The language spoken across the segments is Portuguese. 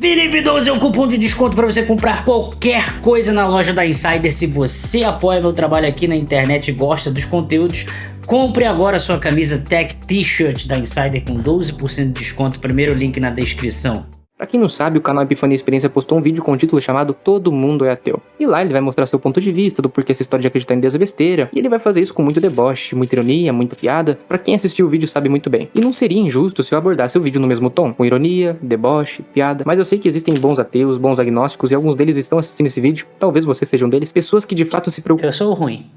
Felipe12 é um cupom de desconto para você comprar qualquer coisa na loja da Insider. Se você apoia meu trabalho aqui na internet e gosta dos conteúdos, compre agora a sua camisa Tech T-Shirt da Insider com 12% de desconto. Primeiro link na descrição. Pra quem não sabe, o canal Epifania Experiência postou um vídeo com o título chamado Todo Mundo é Ateu. E lá ele vai mostrar seu ponto de vista do porquê essa história de acreditar em Deus é besteira. E ele vai fazer isso com muito deboche, muita ironia, muita piada. Pra quem assistiu o vídeo sabe muito bem. E não seria injusto se eu abordasse o vídeo no mesmo tom, com ironia, deboche, piada. Mas eu sei que existem bons ateus, bons agnósticos e alguns deles estão assistindo esse vídeo. Talvez você seja um deles. Pessoas que de fato se preocupam. Eu sou o ruim.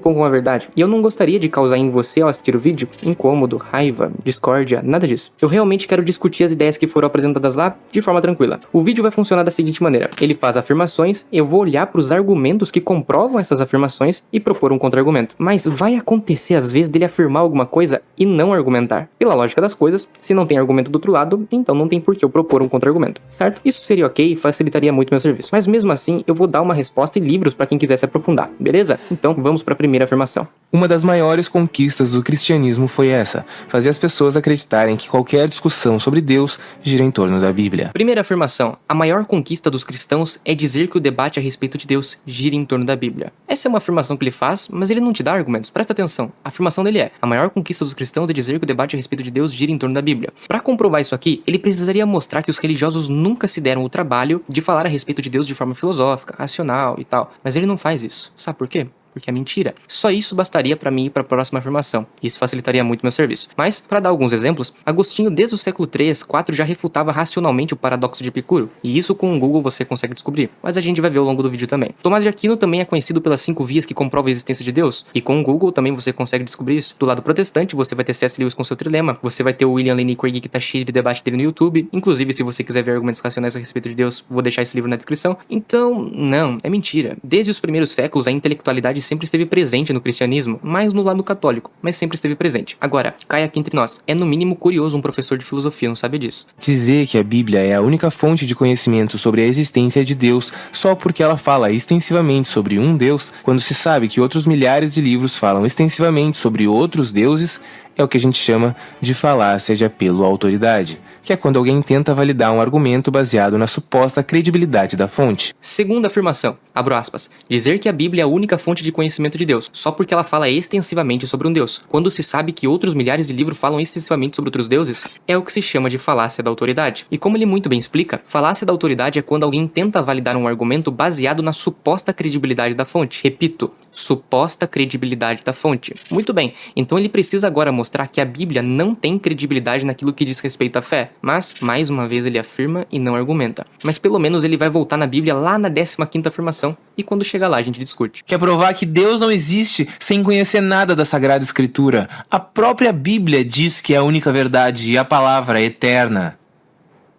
Com a verdade. E eu não gostaria de causar em você ao assistir o vídeo incômodo, raiva, discórdia, nada disso. Eu realmente quero discutir as ideias que foram apresentadas lá de forma tranquila. O vídeo vai funcionar da seguinte maneira: ele faz afirmações, eu vou olhar para os argumentos que comprovam essas afirmações e propor um contra-argumento. Mas vai acontecer às vezes dele afirmar alguma coisa e não argumentar. Pela lógica das coisas, se não tem argumento do outro lado, então não tem por que eu propor um contra-argumento, certo? Isso seria ok e facilitaria muito meu serviço. Mas mesmo assim, eu vou dar uma resposta e livros para quem quiser se aprofundar, beleza? Então vamos para primeira afirmação. Uma das maiores conquistas do cristianismo foi essa: fazer as pessoas acreditarem que qualquer discussão sobre Deus gira em torno da Bíblia. Primeira afirmação: a maior conquista dos cristãos é dizer que o debate a respeito de Deus gira em torno da Bíblia. Essa é uma afirmação que ele faz, mas ele não te dá argumentos. Presta atenção. A afirmação dele é: a maior conquista dos cristãos é dizer que o debate a respeito de Deus gira em torno da Bíblia. Para comprovar isso aqui, ele precisaria mostrar que os religiosos nunca se deram o trabalho de falar a respeito de Deus de forma filosófica, racional e tal. Mas ele não faz isso. Sabe por quê? Porque é mentira. Só isso bastaria para mim ir para a próxima afirmação. Isso facilitaria muito meu serviço. Mas, para dar alguns exemplos, Agostinho desde o século 3, 4 já refutava racionalmente o paradoxo de Epicuro. E isso com o Google você consegue descobrir. Mas a gente vai ver ao longo do vídeo também. Tomás de Aquino também é conhecido pelas 5 vias que comprovam a existência de Deus. E com o Google também você consegue descobrir isso. Do lado protestante, você vai ter C.S. Lewis com seu trilema. Você vai ter o William Lane Craig que tá cheio de debate dele no YouTube. Inclusive, se você quiser ver argumentos racionais a respeito de Deus, vou deixar esse livro na descrição. Então, não, é mentira. Desde os primeiros séculos, a intelectualidade sempre esteve presente no cristianismo, mais no lado católico, mas sempre esteve presente. Agora, cai aqui entre nós, é no mínimo curioso um professor de filosofia não saber disso. Dizer que a Bíblia é a única fonte de conhecimento sobre a existência de Deus só porque ela fala extensivamente sobre um Deus, quando se sabe que outros milhares de livros falam extensivamente sobre outros deuses, é o que a gente chama de falácia de apelo à autoridade, que é quando alguém tenta validar um argumento baseado na suposta credibilidade da fonte. Segunda afirmação, abro aspas, dizer que a Bíblia é a única fonte de conhecimento de Deus, só porque ela fala extensivamente sobre um Deus, quando se sabe que outros milhares de livros falam extensivamente sobre outros deuses, é o que se chama de falácia da autoridade. E como ele muito bem explica, falácia da autoridade é quando alguém tenta validar um argumento baseado na suposta credibilidade da fonte. Repito, suposta credibilidade da fonte. Muito bem, então ele precisa agora mostrar que a Bíblia não tem credibilidade naquilo que diz respeito à fé, mas, mais uma vez, ele afirma e não argumenta. Mas pelo menos ele vai voltar na Bíblia lá na 15ª afirmação, e quando chegar lá a gente discute. Quer provar que Deus não existe sem conhecer nada da Sagrada Escritura? A própria Bíblia diz que é a única verdade e a palavra é eterna.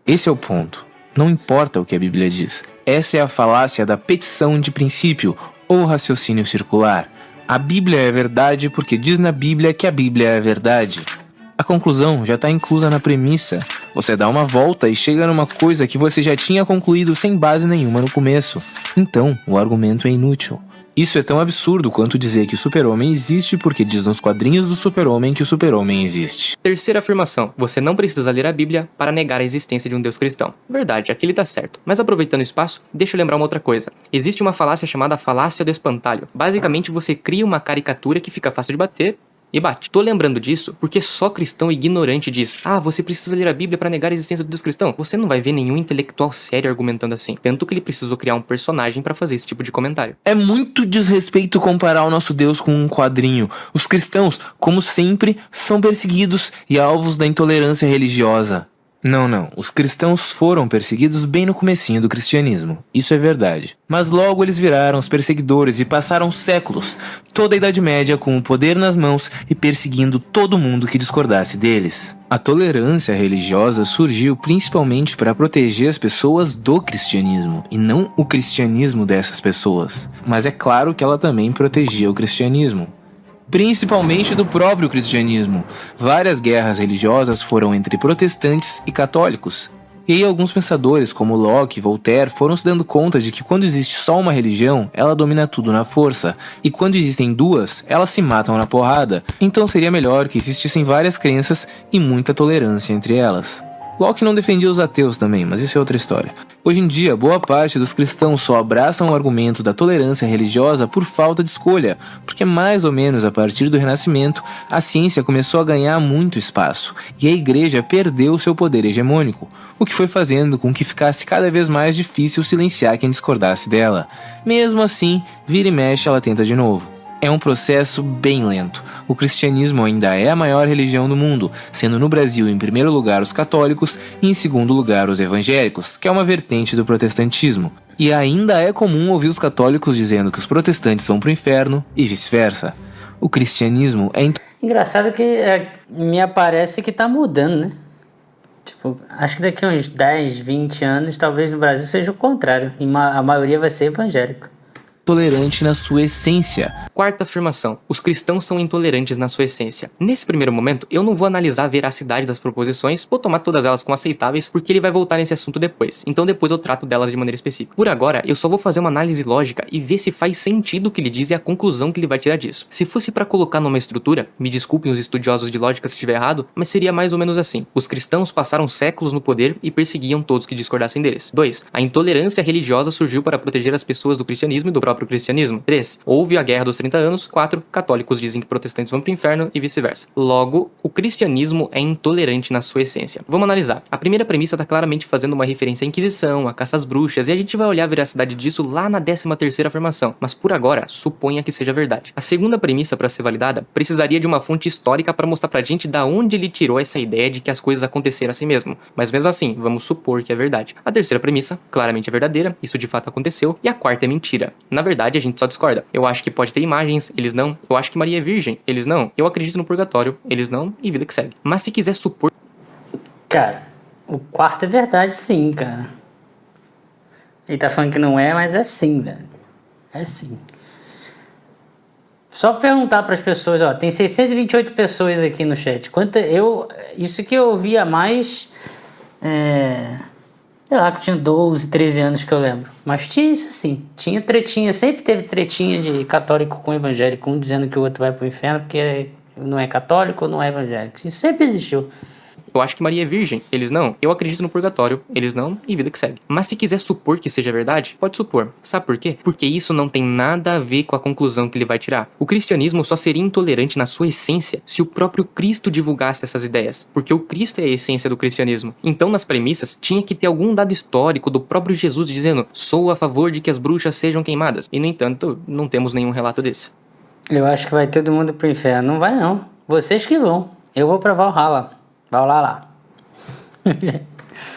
Esse é o ponto. Não importa o que a Bíblia diz. Essa é a falácia da petição de princípio, ou raciocínio circular. A Bíblia é verdade porque diz na Bíblia que a Bíblia é verdade. A conclusão já está inclusa na premissa. Você dá uma volta e chega numa coisa que você já tinha concluído sem base nenhuma no começo. Então, o argumento é inútil. Isso é tão absurdo quanto dizer que o super-homem existe porque diz nos quadrinhos do super-homem que o super-homem existe. Terceira afirmação, você não precisa ler a Bíblia para negar a existência de um Deus cristão. Verdade, aqui ele tá certo. Mas aproveitando o espaço, deixa eu lembrar uma outra coisa. Existe uma falácia chamada falácia do espantalho. Basicamente, você cria uma caricatura que fica fácil de bater e bate. Tô lembrando disso porque só cristão ignorante diz: ah, você precisa ler a Bíblia para negar a existência do Deus cristão. Você não vai ver nenhum intelectual sério argumentando assim. Tanto que ele precisou criar um personagem para fazer esse tipo de comentário. É muito desrespeito comparar o nosso Deus com um quadrinho. Os cristãos, como sempre, são perseguidos e alvos da intolerância religiosa. Não. Os cristãos foram perseguidos bem no comecinho do cristianismo. Isso é verdade. Mas logo eles viraram os perseguidores e passaram séculos, toda a Idade Média com o poder nas mãos e perseguindo todo mundo que discordasse deles. A tolerância religiosa surgiu principalmente para proteger as pessoas do cristianismo, e não o cristianismo dessas pessoas. Mas é claro que ela também protegia o cristianismo. Principalmente do próprio cristianismo. Várias guerras religiosas foram entre protestantes e católicos. E aí alguns pensadores, como Locke e Voltaire, foram se dando conta de que quando existe só uma religião, ela domina tudo na força. E quando existem duas, elas se matam na porrada. Então seria melhor que existissem várias crenças e muita tolerância entre elas. Locke não defendia os ateus também, mas isso é outra história. Hoje em dia, boa parte dos cristãos só abraçam o argumento da tolerância religiosa por falta de escolha, porque mais ou menos a partir do Renascimento, a ciência começou a ganhar muito espaço, e a igreja perdeu seu poder hegemônico, o que foi fazendo com que ficasse cada vez mais difícil silenciar quem discordasse dela. Mesmo assim, vira e mexe ela tenta de novo. É um processo bem lento. O cristianismo ainda é a maior religião do mundo, sendo no Brasil em primeiro lugar os católicos e em segundo lugar os evangélicos, que é uma vertente do protestantismo. E ainda é comum ouvir os católicos dizendo que os protestantes vão pro inferno e vice-versa. O cristianismo é... Engraçado que me parece que tá mudando, né? Tipo, acho que daqui a uns 10, 20 anos, talvez no Brasil seja o contrário. E a maioria vai ser evangélico. Tolerante na sua essência. Quarta afirmação. Os cristãos são intolerantes na sua essência. Nesse primeiro momento, eu não vou analisar a veracidade das proposições, vou tomar todas elas como aceitáveis, porque ele vai voltar nesse assunto depois. Então depois eu trato delas de maneira específica. Por agora, eu só vou fazer uma análise lógica e ver se faz sentido o que ele diz e a conclusão que ele vai tirar disso. Se fosse pra colocar numa estrutura, me desculpem os estudiosos de lógica se estiver errado, mas seria mais ou menos assim. Os cristãos passaram séculos no poder e perseguiam todos que discordassem deles. 2. A intolerância religiosa surgiu para proteger as pessoas do cristianismo e do próprio cristianismo. 3. Houve a Guerra dos 30 Anos. 4. Católicos dizem que protestantes vão pro inferno e vice-versa. Logo, o cristianismo é intolerante na sua essência. Vamos analisar. A primeira premissa está claramente fazendo uma referência à Inquisição, à caça às bruxas, e a gente vai olhar a veracidade disso lá na 13ª afirmação, mas por agora, suponha que seja verdade. A segunda premissa, para ser validada, precisaria de uma fonte histórica para mostrar pra gente da onde ele tirou essa ideia de que as coisas aconteceram assim mesmo, mas mesmo assim, vamos supor que é verdade. A terceira premissa, claramente é verdadeira, isso de fato aconteceu, e a quarta é mentira. Na verdade, a gente só discorda. Eu acho que pode ter imagens, eles não. Eu acho que Maria é virgem, eles não. Eu acredito no purgatório, eles não, e vida que segue. Mas se quiser supor... Cara, o quarto é verdade sim, cara. Ele tá falando que não é, mas é sim, velho. É sim. Só perguntar pras pessoas, ó, tem 628 pessoas aqui no chat. Isso que eu ouvia mais... sei lá, que eu tinha 12, 13 anos que eu lembro. Mas tinha isso sim. Tinha tretinha, sempre teve tretinha de católico com evangélico. Um dizendo que o outro vai pro inferno porque não é católico ou não é evangélico. Isso sempre existiu. Eu acho que Maria é virgem, eles não. Eu acredito no purgatório, eles não, e vida que segue. Mas se quiser supor que seja verdade, pode supor. Sabe por quê? Porque isso não tem nada a ver com a conclusão que ele vai tirar. O cristianismo só seria intolerante na sua essência se o próprio Cristo divulgasse essas ideias. Porque o Cristo é a essência do cristianismo. Então, nas premissas, tinha que ter algum dado histórico do próprio Jesus dizendo: sou a favor de que as bruxas sejam queimadas. E, no entanto, não temos nenhum relato desse. Eu acho que vai todo mundo pro inferno. Não vai não. Vocês que vão. Eu vou pra Valhalla. Vai lá.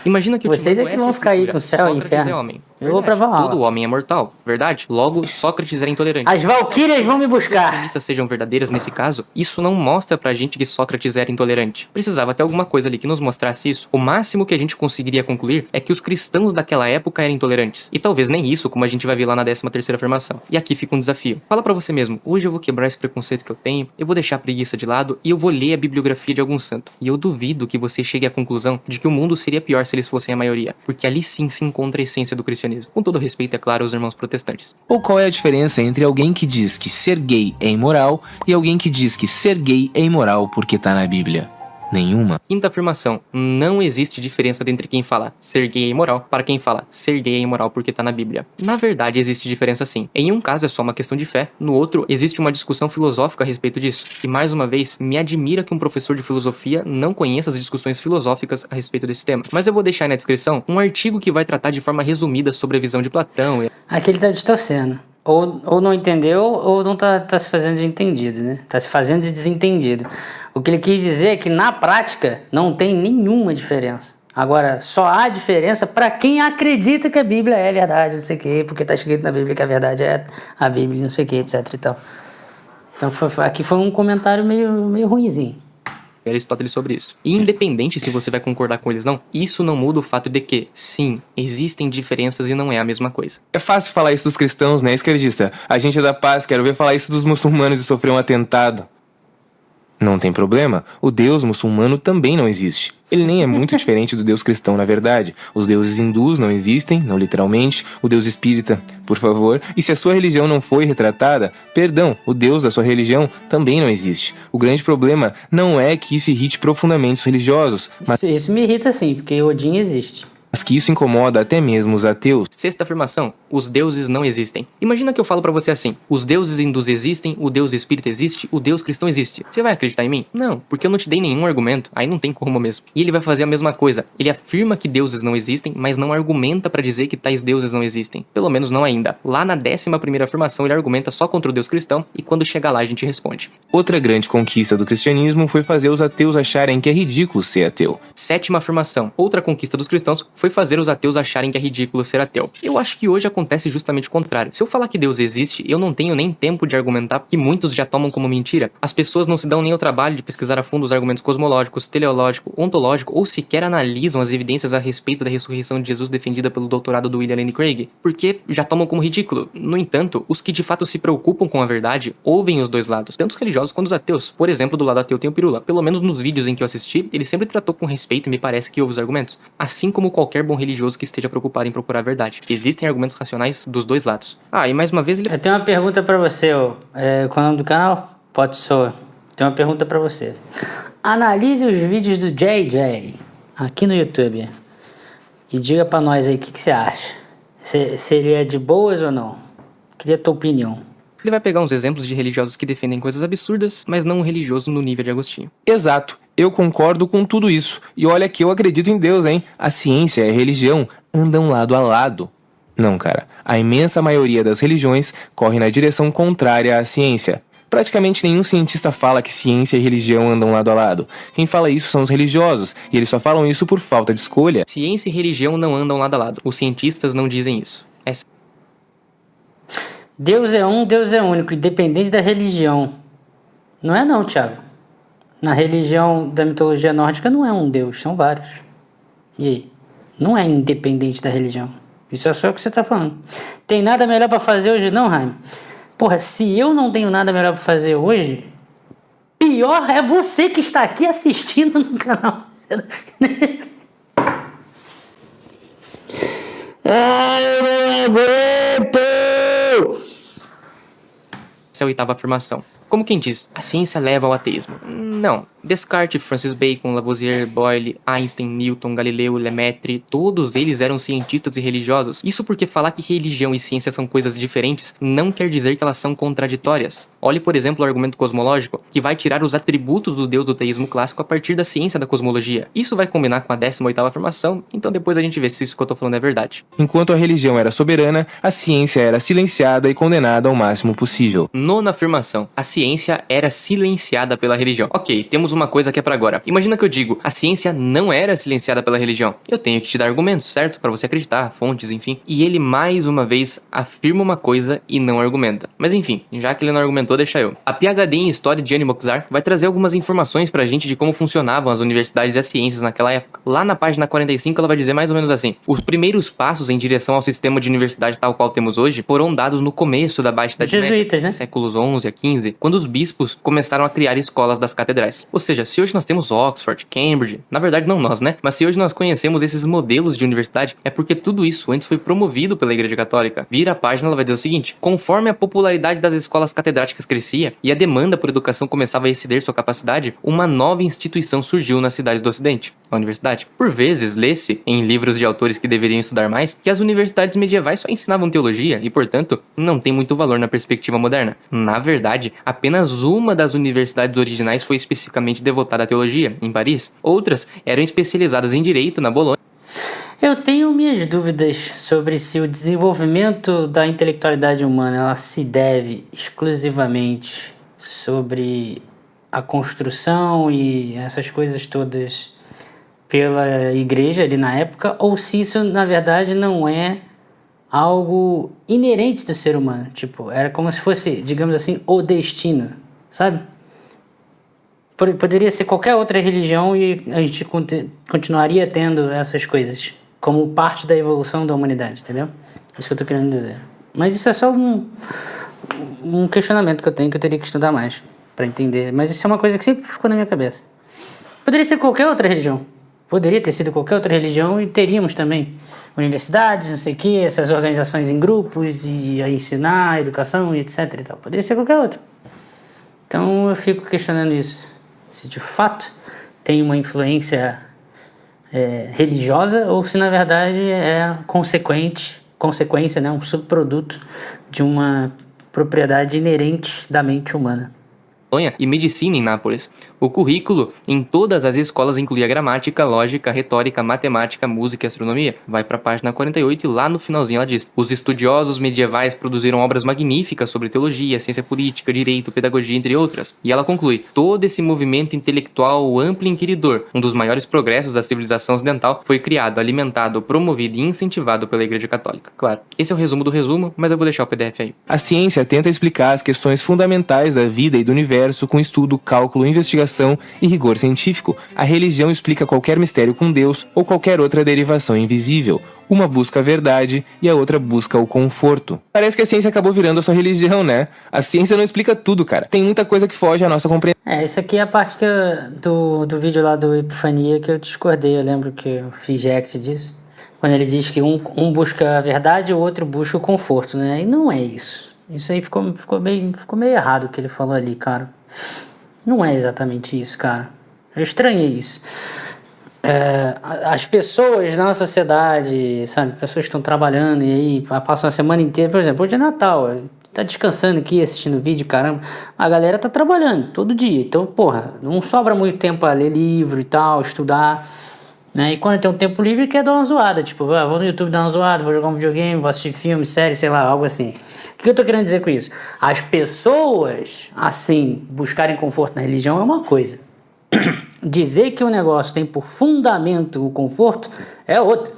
Imagina que vocês é que vão ficar aí com o céu e inferno. É homem. Eu vou pra Valhalla. Todo homem é mortal, verdade? Logo, Sócrates era intolerante. As valquírias vão me buscar. Se as premissas sejam verdadeiras nesse caso, isso não mostra pra gente que Sócrates era intolerante. Precisava ter alguma coisa ali que nos mostrasse isso. O máximo que a gente conseguiria concluir é que os cristãos daquela época eram intolerantes. E talvez nem isso, como a gente vai ver lá na 13ª afirmação. E aqui fica um desafio. Fala pra você mesmo, hoje eu vou quebrar esse preconceito que eu tenho, eu vou deixar a preguiça de lado e eu vou ler a bibliografia de algum santo. E eu duvido que você chegue à conclusão de que o mundo seria pior se eles fossem a maioria. Porque ali sim se encontra a essência do cristianismo. Com todo respeito, é claro, aos irmãos protestantes. Ou qual é a diferença entre alguém que diz que ser gay é imoral e alguém que diz que ser gay é imoral porque tá na Bíblia? Nenhuma. Quinta afirmação. Não existe diferença entre quem fala ser gay é imoral para quem fala ser gay é imoral porque tá na Bíblia. Na verdade, existe diferença sim. Em um caso é só uma questão de fé, no outro existe uma discussão filosófica a respeito disso. E mais uma vez, me admira que um professor de filosofia não conheça as discussões filosóficas a respeito desse tema. Mas eu vou deixar aí na descrição um artigo que vai tratar de forma resumida sobre a visão de Platão. Aqui ele tá distorcendo. Ou não entendeu, ou não tá se fazendo de entendido, né? Tá se fazendo de desentendido. O que ele quis dizer é que na prática não tem nenhuma diferença. Agora, só há diferença para quem acredita que a Bíblia é verdade, não sei o quê, porque tá escrito na Bíblia que a verdade é a Bíblia, não sei o quê, etc e tal. Então aqui foi um comentário meio ruinzinho. Aristóteles sobre isso. E independente se você vai concordar com eles não, isso não muda o fato de que, sim, existem diferenças e não é a mesma coisa. É fácil falar isso dos cristãos, né, esquerdista? A gente é da paz, quero ver falar isso dos muçulmanos e sofrer um atentado. Não tem problema, o Deus muçulmano também não existe. Ele nem é muito diferente do Deus cristão, na verdade. Os deuses hindus não existem, não literalmente. O Deus espírita, por favor. E se a sua religião não foi retratada, perdão, o Deus da sua religião também não existe. O grande problema não é que isso irrite profundamente os religiosos, mas Isso me irrita sim, porque Odin existe. que isso incomoda até mesmo os ateus. Sexta afirmação: os deuses não existem. Imagina que eu falo pra você assim: os deuses hindus existem, o Deus espírita existe, o Deus cristão existe. Você vai acreditar em mim? Não, porque eu não te dei nenhum argumento. Aí não tem como mesmo. E ele vai fazer a mesma coisa. Ele afirma que deuses não existem, mas não argumenta pra dizer que tais deuses não existem. Pelo menos não ainda. Lá na 11ª afirmação ele argumenta só contra o Deus cristão, e quando chegar lá a gente responde. Outra grande conquista do cristianismo foi fazer os ateus acharem que é ridículo ser ateu. Sétima afirmação: outra conquista dos cristãos foi fazer os ateus acharem que é ridículo ser ateu. Eu acho que hoje acontece justamente o contrário. Se eu falar que Deus existe, eu não tenho nem tempo de argumentar, porque muitos já tomam como mentira. As pessoas não se dão nem ao trabalho de pesquisar a fundo os argumentos cosmológicos, teleológico, ontológico, ou sequer analisam as evidências a respeito da ressurreição de Jesus defendida pelo doutorado do William Lane Craig, porque já tomam como ridículo. No entanto, os que de fato se preocupam com a verdade ouvem os dois lados, tanto os religiosos quanto os ateus. Por exemplo, do lado ateu tem o Pirula. Pelo menos nos vídeos em que eu assisti, ele sempre tratou com respeito e me parece que ouve os argumentos. Assim como qualquer bom religioso que esteja preocupado em procurar a verdade. Existem argumentos racionais dos dois lados. Ah, e mais uma vez ele... Eu tenho uma pergunta pra você, ó. Qual é o nome do canal? Pode ser. Tem uma pergunta pra você. Analise os vídeos do JJ aqui no YouTube e diga pra nós aí o que você acha. Se ele é de boas ou não. Queria a tua opinião. Ele vai pegar uns exemplos de religiosos que defendem coisas absurdas, mas não um religioso no nível de Agostinho. Exato, eu concordo com tudo isso. E olha que eu acredito em Deus, hein? A ciência e a religião andam lado a lado. Não, cara. A imensa maioria das religiões corre na direção contrária à ciência. Praticamente nenhum cientista fala que ciência e religião andam lado a lado. Quem fala isso são os religiosos, e eles só falam isso por falta de escolha. Ciência e religião não andam lado a lado. Os cientistas não dizem isso. Deus é um, Deus é único, independente da religião. Não é não, Thiago. Na religião da mitologia nórdica não é um Deus, são vários. E aí? Não é independente da religião. Isso é só o que você tá falando. Tem nada melhor pra fazer hoje não, Jaime? Porra, se eu não tenho nada melhor pra fazer hoje, pior é você que está aqui assistindo no canal. Ai, eu não aguento! Essa é a 8ª afirmação. Como quem diz, a ciência leva ao ateísmo. Não. Descartes, Francis Bacon, Lavoisier, Boyle, Einstein, Newton, Galileu, Lemaitre, todos eles eram cientistas e religiosos. Isso porque falar que religião e ciência são coisas diferentes não quer dizer que elas são contraditórias. Olhe, por exemplo, o argumento cosmológico, que vai tirar os atributos do Deus do teísmo clássico a partir da ciência da cosmologia. Isso vai combinar com a 18ª afirmação, então depois a gente vê se isso que eu tô falando é verdade. Enquanto a religião era soberana, a ciência era silenciada e condenada ao máximo possível. 9ª afirmação. A ciência era silenciada pela religião. Ok, temos uma coisa que é pra agora. Imagina que eu digo, a ciência não era silenciada pela religião. Eu tenho que te dar argumentos, certo? Pra você acreditar, fontes, enfim. E ele mais uma vez afirma uma coisa e não argumenta. Mas enfim, já que ele não argumentou, deixa eu. A PhD em História de Annie Moczar vai trazer algumas informações pra gente de como funcionavam as universidades e as ciências naquela época. Lá na página 45 ela vai dizer mais ou menos assim: os primeiros passos em direção ao sistema de universidade tal qual temos hoje foram dados no começo da Baixa Idade Média, Jesuítas, né? séculos 11 a 15, quando os bispos começaram a criar escolas das catedrais. Ou seja, se hoje nós temos Oxford, Cambridge, na verdade não nós, né? Mas se hoje nós conhecemos esses modelos de universidade, é porque tudo isso antes foi promovido pela Igreja Católica. Vira a página, ela vai dizer o seguinte: conforme a popularidade das escolas catedráticas crescia e a demanda por educação começava a exceder sua capacidade, uma nova instituição surgiu nas cidades do Ocidente, a universidade. Por vezes, lê-se, em livros de autores que deveriam estudar mais, que as universidades medievais só ensinavam teologia e, portanto, não tem muito valor na perspectiva moderna. Na verdade, apenas uma das universidades originais foi especificamente devotada à teologia, em Paris. Outras eram especializadas em direito, na Bolonha. Eu tenho minhas dúvidas sobre se o desenvolvimento da intelectualidade humana ela se deve exclusivamente sobre a construção e essas coisas todas pela igreja ali na época, ou se isso na verdade não é algo inerente do ser humano. Tipo, era como se fosse, digamos assim, o destino, sabe? Poderia ser qualquer outra religião e a gente continuaria tendo essas coisas como parte da evolução da humanidade, entendeu? É isso que eu tô querendo dizer. Mas isso é só um questionamento que eu tenho, que eu teria que estudar mais. pra entender. Mas isso é uma coisa que sempre ficou na minha cabeça. Poderia ser qualquer outra religião. Poderia ter sido qualquer outra religião e teríamos também universidades, não sei o que, essas organizações em grupos e a ensinar, educação e etc e tal. Poderia ser qualquer outra. Então eu fico questionando isso. Se de fato tem uma influência religiosa ou se na verdade é consequência, né, um subproduto de uma propriedade inerente da mente humana. E medicina em Nápoles. O currículo em todas as escolas incluía gramática, lógica, retórica, matemática, música e astronomia. Vai para a página 48 e lá no finalzinho ela diz: os estudiosos medievais produziram obras magníficas sobre teologia, ciência política, direito, pedagogia, entre outras. E ela conclui: todo esse movimento intelectual amplo e inquiridor, um dos maiores progressos da civilização ocidental, foi criado, alimentado, promovido e incentivado pela Igreja Católica. Claro, esse é o resumo do resumo, mas eu vou deixar o PDF aí. A ciência tenta explicar as questões fundamentais da vida e do universo com estudo, cálculo, investigação e rigor científico. A religião explica qualquer mistério com Deus ou qualquer outra derivação invisível. Uma busca a verdade e a outra busca o conforto. Parece que a ciência acabou virando a sua religião, né? A ciência não explica tudo, cara. Tem muita coisa que foge à nossa compreensão. Isso aqui é a parte do vídeo lá do Epifania que eu discordei. Eu lembro que eu fiz react disso. Quando ele diz que um busca a verdade e o outro busca o conforto, né? E não é isso. Isso aí ficou meio errado o que ele falou ali, cara. Não é exatamente isso, cara. Eu estranhei isso. As pessoas na sociedade, sabe? Pessoas que estão trabalhando e aí passam a semana inteira, por exemplo, hoje é Natal, tá descansando aqui, assistindo vídeo, caramba. A galera tá trabalhando todo dia. Então, porra, não sobra muito tempo pra ler livro e tal, estudar, né? E quando tem um tempo livre, quer dar uma zoada. Tipo, vou no YouTube dar uma zoada, vou jogar um videogame, vou assistir filme, série, sei lá, algo assim. O que eu tô querendo dizer com isso? As pessoas, assim, buscarem conforto na religião é uma coisa. Dizer que o negócio tem por fundamento o conforto é outra.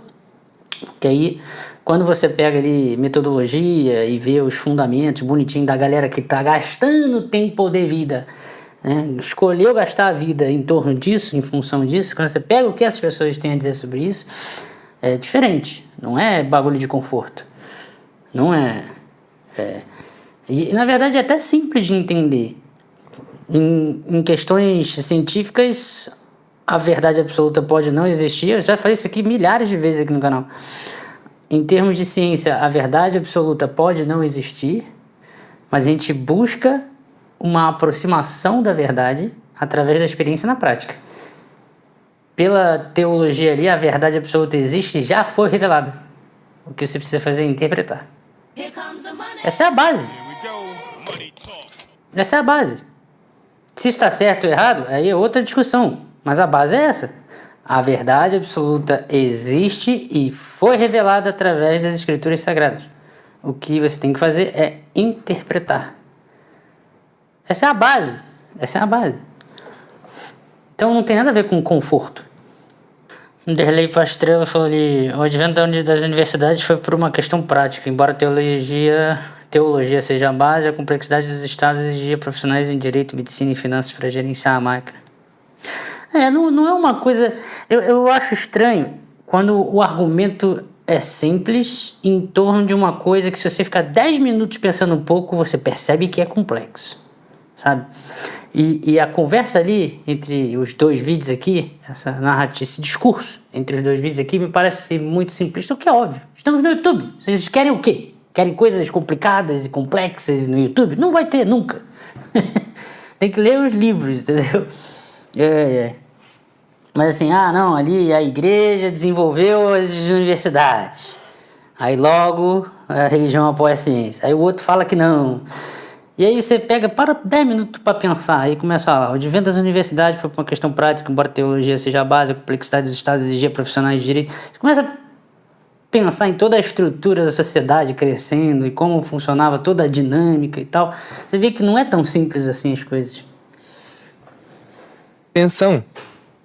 Porque aí, quando você pega ali metodologia e vê os fundamentos bonitinhos da galera que tá gastando tempo de vida, né? Escolheu gastar a vida em torno disso, em função disso, quando você pega o que essas pessoas têm a dizer sobre isso, é diferente. Não é bagulho de conforto. Não é... E na verdade é até simples de entender. Em questões científicas, a verdade absoluta pode não existir. Eu já falei isso aqui milhares de vezes aqui no canal. Em termos de ciência, a verdade absoluta pode não existir, mas a gente busca uma aproximação da verdade através da experiência na prática. Pela teologia ali, a verdade absoluta existe e já foi revelada. O que você precisa fazer é interpretar. Essa é a base. Essa é a base. Se está certo ou errado, aí é outra discussão. Mas a base é essa. A verdade absoluta existe e foi revelada através das escrituras sagradas. O que você tem que fazer é interpretar. Essa é a base. Essa é a base. Então não tem nada a ver com conforto. Derlei Pastrello falou ali: o advento das universidades foi por uma questão prática. Embora teologia seja a base, a complexidade dos estados exigia profissionais em direito, medicina e finanças para gerenciar a máquina. Não é uma coisa... Eu acho estranho quando o argumento é simples em torno de uma coisa que, se você ficar 10 minutos pensando um pouco, você percebe que é complexo, sabe? E a conversa ali entre os dois vídeos aqui, essa narrativa, esse discurso entre os dois vídeos aqui, me parece muito simplista, o que é óbvio. Estamos no YouTube. Vocês querem o quê? Querem coisas complicadas e complexas no YouTube? Não vai ter, nunca. Tem que ler os livros, entendeu? Mas assim, não, ali a igreja desenvolveu as universidades. Aí logo a religião apoia a ciência. Aí o outro fala que não. E aí você para 10 minutos para pensar, aí começa a falar: o advento das universidades foi por uma questão prática, embora a teologia seja a base, a complexidade dos estados exigia profissionais de direito. Você começa a pensar em toda a estrutura da sociedade crescendo e como funcionava toda a dinâmica e tal. Você vê que não é tão simples assim as coisas. Atenção.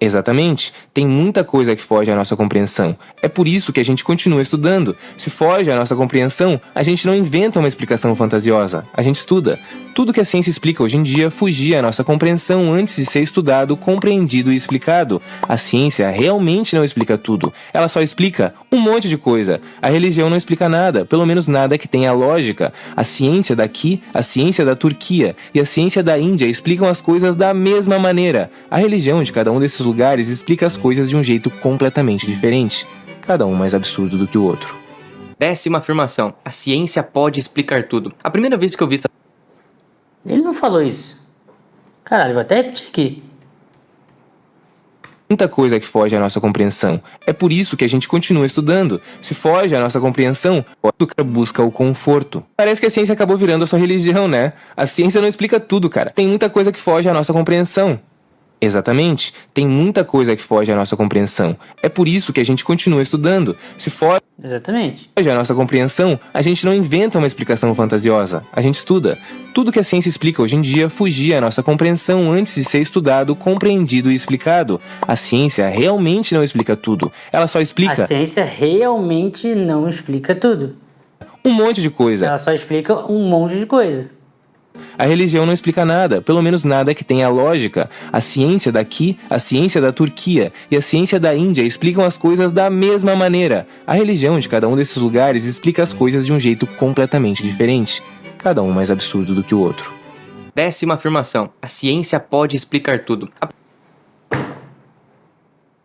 Exatamente. Tem muita coisa que foge à nossa compreensão. É por isso que a gente continua estudando. Se foge à nossa compreensão, a gente não inventa uma explicação fantasiosa. A gente estuda. Tudo que a ciência explica hoje em dia fugia à nossa compreensão antes de ser estudado, compreendido e explicado. A ciência realmente não explica tudo. Ela só explica um monte de coisa. A religião não explica nada, pelo menos nada que tenha lógica. A ciência daqui, a ciência da Turquia e a ciência da Índia explicam as coisas da mesma maneira. A religião de cada um desses lugares explica as coisas de um jeito completamente diferente. Cada um mais absurdo do que o outro. 10ª afirmação. A ciência pode explicar tudo. A primeira vez que eu vi essa Ele não falou isso. Caralho, vou até repetir aqui. Muita coisa que foge à nossa compreensão. É por isso que a gente continua estudando. Se foge à nossa compreensão, o cara busca o conforto. Parece que a ciência acabou virando a sua religião, né? A ciência não explica tudo, cara. Tem muita coisa que foge à nossa compreensão. Exatamente. Tem muita coisa que foge à nossa compreensão. É por isso que a gente continua estudando. Se foge Exatamente. à nossa compreensão, a gente não inventa uma explicação fantasiosa. A gente estuda. Tudo que a ciência explica hoje em dia fugia à nossa compreensão antes de ser estudado, compreendido e explicado. A ciência realmente não explica tudo. Ela só explica A ciência realmente não explica tudo. um monte de coisa. Ela só explica um monte de coisa. A religião não explica nada, pelo menos nada que tenha lógica. A ciência daqui, a ciência da Turquia e a ciência da Índia explicam as coisas da mesma maneira. A religião de cada um desses lugares explica as coisas de um jeito completamente diferente. Cada um mais absurdo do que o outro. 10ª afirmação. A ciência pode explicar tudo.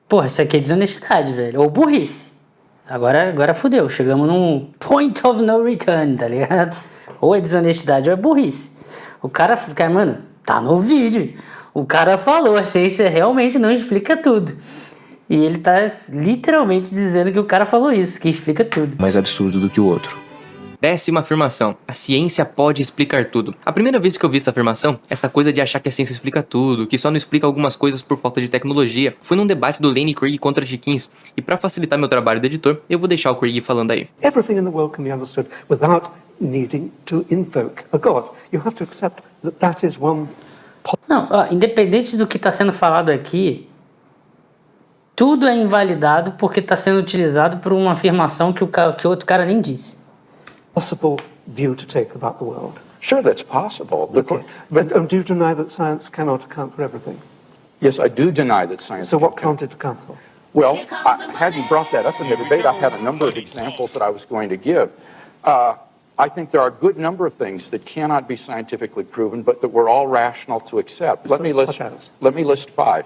Porra, isso aqui é desonestidade, velho. Ou burrice. Agora fudeu. Chegamos num point of no return, tá ligado? Ou é desonestidade ou é burrice. O cara, mano, tá no vídeo. O cara falou, a ciência realmente não explica tudo. E ele tá literalmente dizendo que o cara falou isso, que explica tudo. Mais absurdo do que o outro. 10ª afirmação. A ciência pode explicar tudo. A primeira vez que eu vi essa afirmação, essa coisa de achar que a ciência explica tudo, que só não explica algumas coisas por falta de tecnologia, foi num debate do Lenny Craig contra Dickinson. E pra facilitar meu trabalho de editor, eu vou deixar o Craig falando aí. Everything in the world can be understood without needing to invoke a God. You have to accept that that is one. Não, ó, independente do que tá sendo falado aqui, tudo é invalidado porque tá sendo utilizado por uma afirmação que o outro cara nem disse. Possible view to take about the world. Sure, that's possible. Okay. But do you deny that science cannot account for everything? Yes, I do deny that science. So what can- can't it account for? Well, had you brought that up in the debate, I had a number of examples that I was going to give. I think there are a good number of things that cannot be scientifically proven, but that we're all rational to accept. Let me list 5.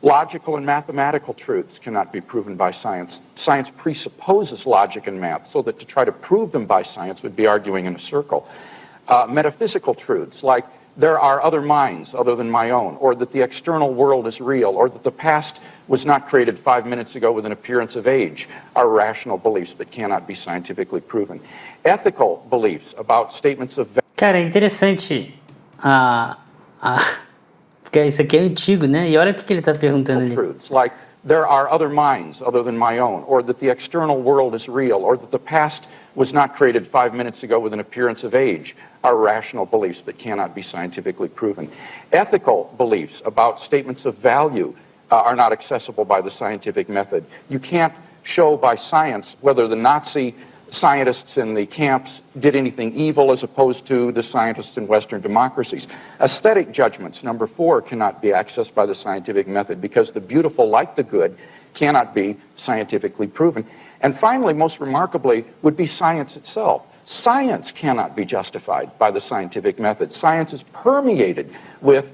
Logical and mathematical truths cannot be proven by science. Science presupposes logic and math, so that to try to prove them by science would be arguing in a circle. Metaphysical truths, like there are other minds other than my own, or that the external world is real, or that the past was not created 5 minutes ago with an appearance of age, are rational beliefs that cannot be scientifically proven. Ethical beliefs about statements of Cara, é interessante porque isso aqui é antigo, né? E olha o que ele tá perguntando ali. truths, like there are other minds other than my own, or that the external world is real, or that the past was not created 5 minutes ago with an appearance of age, are rational beliefs that cannot be scientifically proven. Ethical beliefs about statements of value are not accessible by the scientific method. You can't show by science whether the Nazi scientists in the camps did anything evil as opposed to the scientists in Western democracies. Aesthetic judgments, number 4, cannot be accessed by the scientific method because the beautiful, like the good, cannot be scientifically proven. And finally, most remarkably, would be science itself. Science cannot be justified by the scientific method. Science is permeated with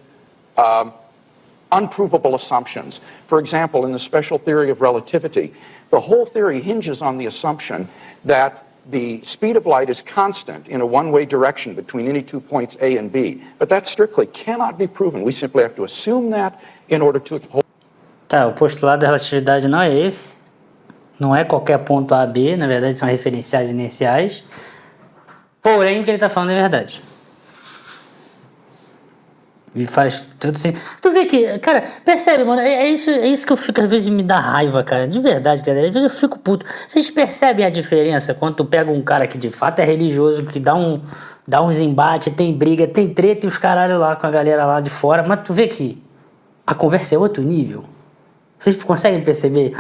unprovable assumptions. For example, in the special theory of relativity, the whole theory hinges on the assumption that the speed of light is constant in a one-way direction between any 2 points A and B. But that strictly cannot be proven. We simply have to assume that in order to hold. Tá, o postulado da relatividade não é esse. Não é qualquer ponto A, B. Na verdade, são referenciais inerciais. Porém, o que ele tá falando é verdade. E faz tudo assim. Tu vê que, cara, percebe, mano, é isso que eu fico, às vezes me dá raiva, cara, de verdade, cara, às vezes eu fico puto. Vocês percebem a diferença quando tu pega um cara que de fato é religioso, que dá uns embates, tem briga, tem treta e os caralho lá com a galera lá de fora, mas tu vê que a conversa é outro nível. Vocês conseguem perceber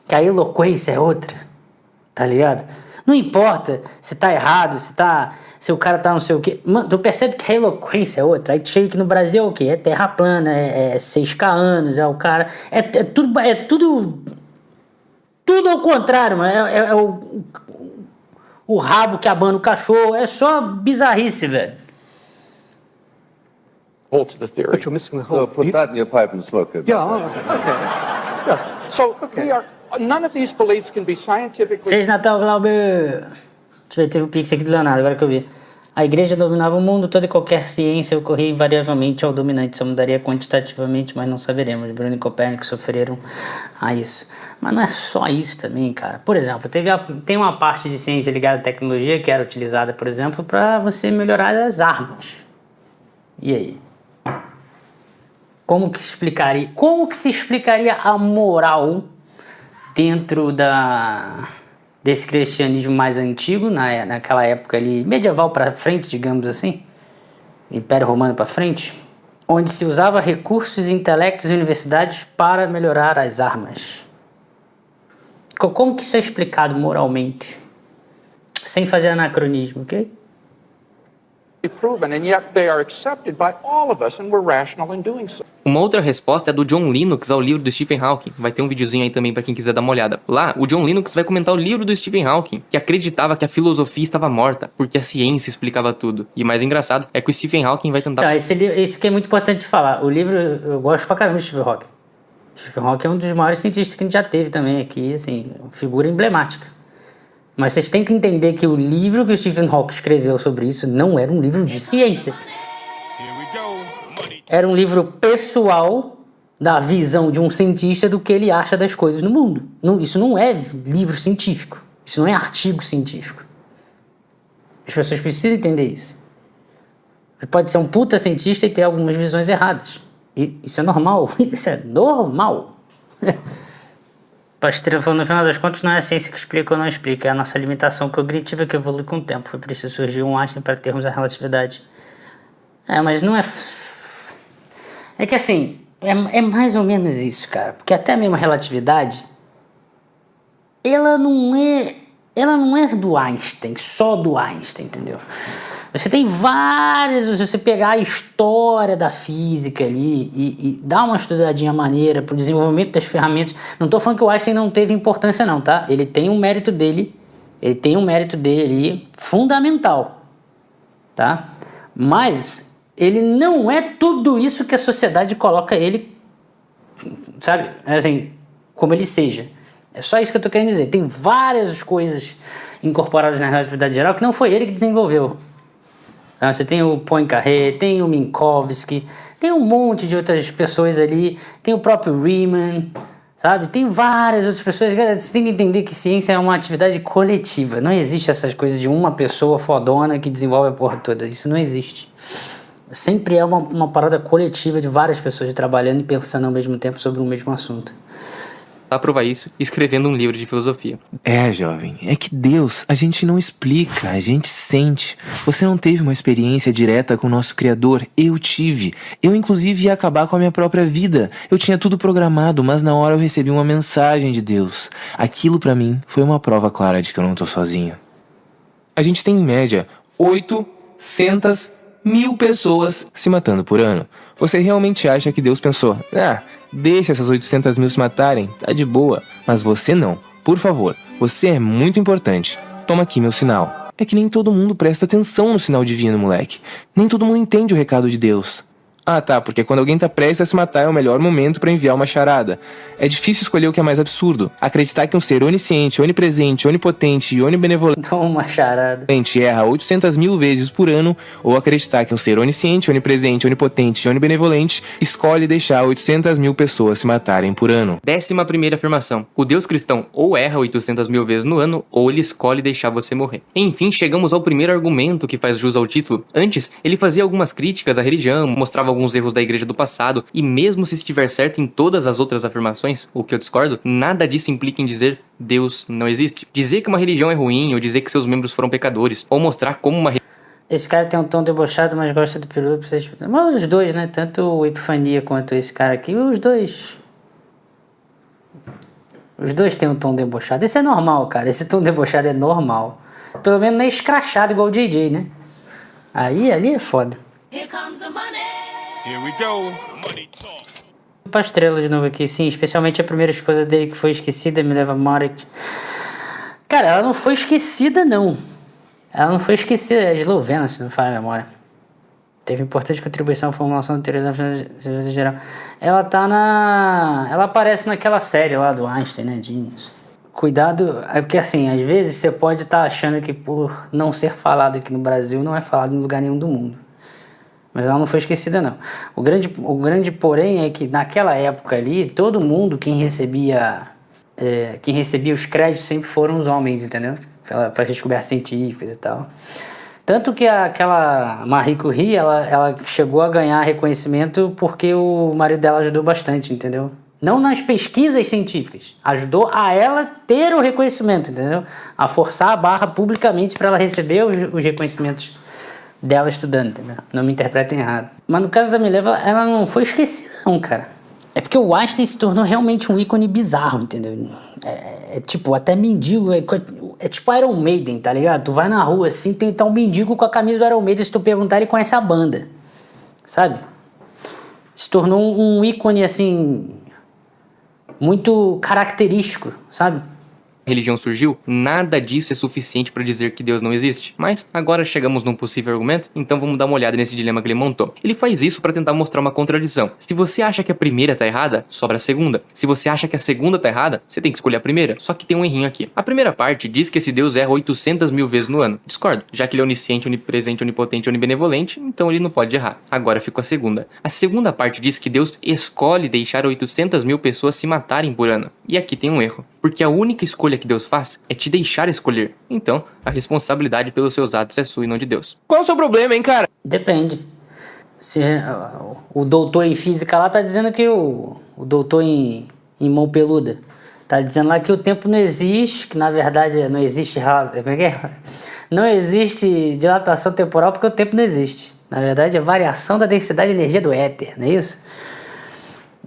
que a eloquência é outra? Tá ligado? Não importa se tá errado, se o cara tá não sei o quê. Mano, tu percebe que a eloquência é outra. Aí tu chega aqui no Brasil é o quê? É terra plana, é 6K anos, é o cara... É tudo ao contrário, mano. É o rabo que abana o cachorro. É só bizarrice, velho. Hold to the theory. But you're missing the whole... So put that in your pipe and smoke it. Yeah, all right. Okay. Yeah. So none of these beliefs can be scientifically... Feliz Natal, Glauber! Deixa eu ver, teve o pix aqui do Leonardo, agora que eu vi. A igreja dominava o mundo, toda e qualquer ciência ocorria invariavelmente ao dominante. Só mudaria quantitativamente, mas não saberemos. Bruno e Copérnico sofreram a isso. Mas não é só isso também, cara. Por exemplo, tem uma parte de ciência ligada à tecnologia que era utilizada, por exemplo, para você melhorar as armas. E aí? Como que se explicaria a moral dentro desse cristianismo mais antigo, naquela época ali, medieval para frente, digamos assim, Império Romano para frente, onde se usava recursos intelectos e universidades para melhorar as armas? Como que isso é explicado moralmente? Sem fazer anacronismo, ok? proven, and yet they are accepted by all of us, and we're rational in doing so. Uma outra resposta é do John Lennox ao livro do Stephen Hawking. Vai ter um videozinho aí também pra quem quiser dar uma olhada. Lá, o John Lennox vai comentar o livro do Stephen Hawking, que acreditava que a filosofia estava morta, porque a ciência explicava tudo. E mais engraçado é que o Stephen Hawking vai tentar... Tá, esse que é muito importante de falar. O livro, eu gosto pra caramba do Stephen Hawking. Stephen Hawking é um dos maiores cientistas que a gente já teve também aqui, assim, uma figura emblemática. Mas vocês têm que entender que o livro que o Stephen Hawking escreveu sobre isso não era um livro de ciência. Era um livro pessoal da visão de um cientista do que ele acha das coisas no mundo. Isso não é livro científico. Isso não é artigo científico. As pessoas precisam entender isso. Você pode ser um puta cientista e ter algumas visões erradas. E isso é normal. Isso é normal. Pastor falou, no final das contas, não é a ciência que explica ou não explica, é a nossa limitação cognitiva que evolui com o tempo. Foi preciso surgir um Einstein para termos a relatividade. Mas não é... É que assim, é mais ou menos isso, cara. Porque até mesmo a relatividade, ela não é do Einstein, só do Einstein, entendeu? Você tem várias... Se você pegar a história da física ali e dar uma estudadinha maneira pro desenvolvimento das ferramentas... Não tô falando que o Einstein não teve importância não, tá? Ele tem um mérito dele ali fundamental, tá? Mas ele não é tudo isso que a sociedade coloca ele, sabe? Assim, como ele seja. É só isso que eu tô querendo dizer. Tem várias coisas incorporadas na relatividade geral que não foi ele que desenvolveu. Você tem o Poincaré, tem o Minkowski, tem um monte de outras pessoas ali, tem o próprio Riemann, sabe? Tem várias outras pessoas. Você tem que entender que ciência é uma atividade coletiva. Não existe essas coisas de uma pessoa fodona que desenvolve a porra toda. Isso não existe. Sempre é uma parada coletiva de várias pessoas trabalhando e pensando ao mesmo tempo sobre o mesmo assunto. Pra provar isso, escrevendo um livro de filosofia. Jovem, é que Deus a gente não explica, a gente sente. Você não teve uma experiência direta com o nosso Criador, eu tive. Eu inclusive ia acabar com a minha própria vida. Eu tinha tudo programado, mas na hora eu recebi uma mensagem de Deus. Aquilo pra mim foi uma prova clara de que eu não tô sozinho. A gente tem em média 800.000 pessoas se matando por ano. Você realmente acha que Deus pensou, deixa essas 800.000 se matarem, tá de boa. Mas você não. Por favor, você é muito importante. Toma aqui meu sinal. É que nem todo mundo presta atenção no sinal divino, moleque. Nem todo mundo entende o recado de Deus. Tá, porque quando alguém tá prestes a se matar é o melhor momento pra enviar uma charada. É difícil escolher o que é mais absurdo. Acreditar que um ser onisciente, onipresente, onipotente e onibenevolente Toma uma charada. erra 800.000 vezes por ano, ou acreditar que um ser onisciente, onipresente, onipotente e onibenevolente escolhe deixar 800.000 pessoas se matarem por ano. 11ª afirmação. O Deus cristão ou erra 800.000 vezes no ano, ou ele escolhe deixar você morrer. Enfim, chegamos ao primeiro argumento que faz jus ao título. Antes, ele fazia algumas críticas à religião, mostrava alguns erros da igreja do passado, e mesmo se estiver certo em todas as outras afirmações, o que eu discordo, nada disso implica em dizer Deus não existe. Dizer que uma religião é ruim, ou dizer que seus membros foram pecadores, ou mostrar como uma Esse cara tem um tom debochado, mas gosta do peru pra vocês. Mas os dois, né? Tanto o Epifania quanto esse cara aqui, os dois. Os dois têm um tom debochado. Isso é normal, cara. Esse tom debochado é normal. Pelo menos não é escrachado igual o JJ, né? Aí, ali é foda. Here comes the money. Here we go. Money talk. Pra estrela de novo aqui, sim. Especialmente a primeira esposa dele que foi esquecida, Mileva Marek. Cara, ela não foi esquecida, não. Ela não foi esquecida. É eslovena, se não falha a memória. Teve importante contribuição à formulação da teoria da física geral. Ela tá na... Ela aparece naquela série lá do Einstein, né? Genius. Cuidado, é porque assim, às vezes você pode estar achando que por não ser falado aqui no Brasil, não é falado em lugar nenhum do mundo. Mas ela não foi esquecida, não. O grande porém é que naquela época ali, todo mundo, quem recebia os créditos sempre foram os homens, entendeu? Para descobertas científicas e tal. Tanto que aquela Marie Curie, ela chegou a ganhar reconhecimento porque o marido dela ajudou bastante, entendeu? Não nas pesquisas científicas. Ajudou a ela ter o reconhecimento, entendeu? A forçar a barra publicamente para ela receber os reconhecimentos dela estudando, entendeu? Não me interpretem errado. Mas no caso da Mileva, ela não foi esquecida, não, cara. É porque o Einstein se tornou realmente um ícone bizarro, entendeu? É tipo, até mendigo, é tipo Iron Maiden, tá ligado? Tu vai na rua assim, tem um mendigo com a camisa do Iron Maiden, se tu perguntar, ele conhece a banda, sabe? Se tornou um ícone, assim, muito característico, sabe? Religião surgiu, nada disso é suficiente para dizer que Deus não existe. Mas agora chegamos num possível argumento, então vamos dar uma olhada nesse dilema que ele montou. Ele faz isso para tentar mostrar uma contradição. Se você acha que a primeira tá errada, sobra a segunda. Se você acha que a segunda tá errada, você tem que escolher a primeira. Só que tem um errinho aqui. A primeira parte diz que esse Deus erra 800 mil vezes no ano. Discordo, já que ele é onisciente, onipresente, onipotente, onibenevolente, então ele não pode errar. Agora ficou a segunda. A segunda parte diz que Deus escolhe deixar 800 mil pessoas se matarem por ano. E aqui tem um erro. Porque a única escolha que Deus faz é te deixar escolher. Então, a responsabilidade pelos seus atos é sua e não de Deus. Qual é o seu problema, hein, cara? Depende. Se o doutor em física lá tá dizendo que o doutor em mão peluda tá dizendo lá que o tempo não existe, que na verdade não existe... Como é que é? Não existe dilatação temporal porque o tempo não existe. Na verdade é variação da densidade de energia do éter, não é isso?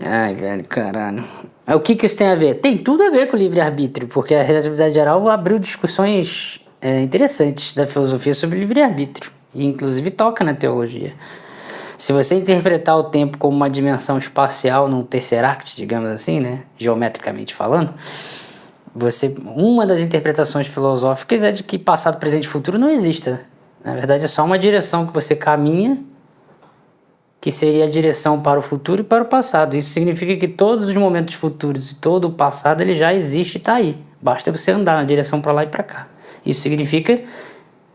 Ai, velho, caralho. O que isso tem a ver? Tem tudo a ver com o livre-arbítrio, porque a relatividade geral abriu discussões interessantes da filosofia sobre livre-arbítrio, e inclusive toca na teologia. Se você interpretar o tempo como uma dimensão espacial num tesseract, digamos assim, né, geometricamente falando, uma das interpretações filosóficas é de que passado, presente e futuro não exista. Na verdade é só uma direção que você caminha, que seria a direção para o futuro e para o passado. Isso significa que todos os momentos futuros e todo o passado ele já existe e está aí. Basta você andar na direção para lá e para cá. Isso significa